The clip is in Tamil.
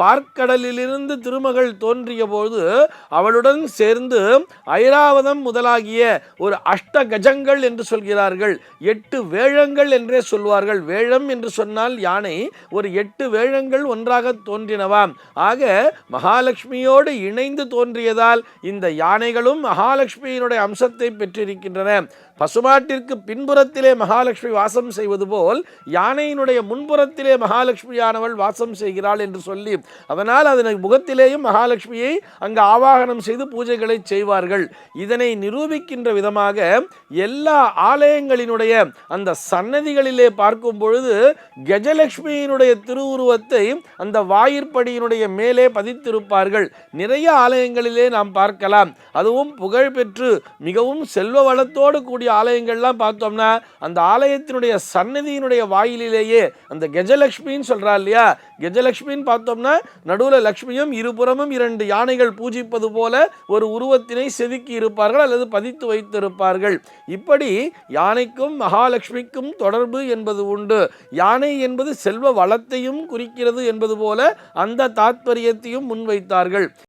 பார்க்கடலிலிருந்து திருமகள் தோன்றிய போது அவளுடன் சேர்ந்து ஐராவதம் முதலாகிய ஒரு அஷ்ட கஜங்கள் என்று சொல்கிறார்கள். 8 வேழங்கள் என்றே சொல்வார்கள். வேழம் என்று சொன்னால் யானை. ஒரு 8 வேழங்கள் ஒன்றாக தோன்றினவாம். ஆக மகாலட்சுமியோடு இணைந்து தோன்றியதால் இந்த யானைகளும் மகாலட்சுமியினுடைய அம்சத்தை பெற்றிருக்கின்றன. பசுமாட்டிற்கு பின்புறத்திலே மகாலட்சுமி வாசம் செய்வது போல் யானையினுடைய முன்புறத்திலே மகாலட்சுமியானவள் வாசம் செய்கிறாள் என்று சொல்லி, அதனால் அதனை முகத்திலேயும் மகாலட்சுமியை அங்கு ஆவாகனம் செய்து பூஜைகளை செய்வார்கள். இதனை நிரூபிக்கின்ற விதமாக எல்லா ஆலயங்களினுடைய அந்த சன்னதிகளிலே பார்க்கும் பொழுது கஜலட்சுமியினுடைய திருவுருவத்தை அந்த வாயிற்படியினுடைய மேலே பதித்திருப்பார்கள். நிறைய ஆலயங்களிலே நாம் பார்க்கலாம். அதுவும் புகழ்பெற்று மிகவும் செல்வ வளத்தோடு கூடிய ஆலயங்கள்லாம் பார்த்தோம்னா அந்த ஆலயத்தினுடைய சன்னதியினுடைய வாயிலேயே அந்த கஜலட்சுமின்னு சொல்றா இல்லையா, கஜலட்சுமின்னு பார்த்தோம்னா நடுவில் லட்சுமியும் இருபுறமும் 2 யானைகள் பூஜிப்பது போல ஒரு உருவத்தினை செதுக்கி இருப்பார்கள் அல்லது பதித்து வைத்திருப்பார்கள். இப்படி யானைக்கும் மகாலட்சுமிக்கும் தொடர்பு என்பது உண்டு. யானை என்பது செல்வ வளத்தையும் குறிக்கிறது என்பது போல அந்த தாத்பரியத்தையும் முன்வைத்தார்கள்.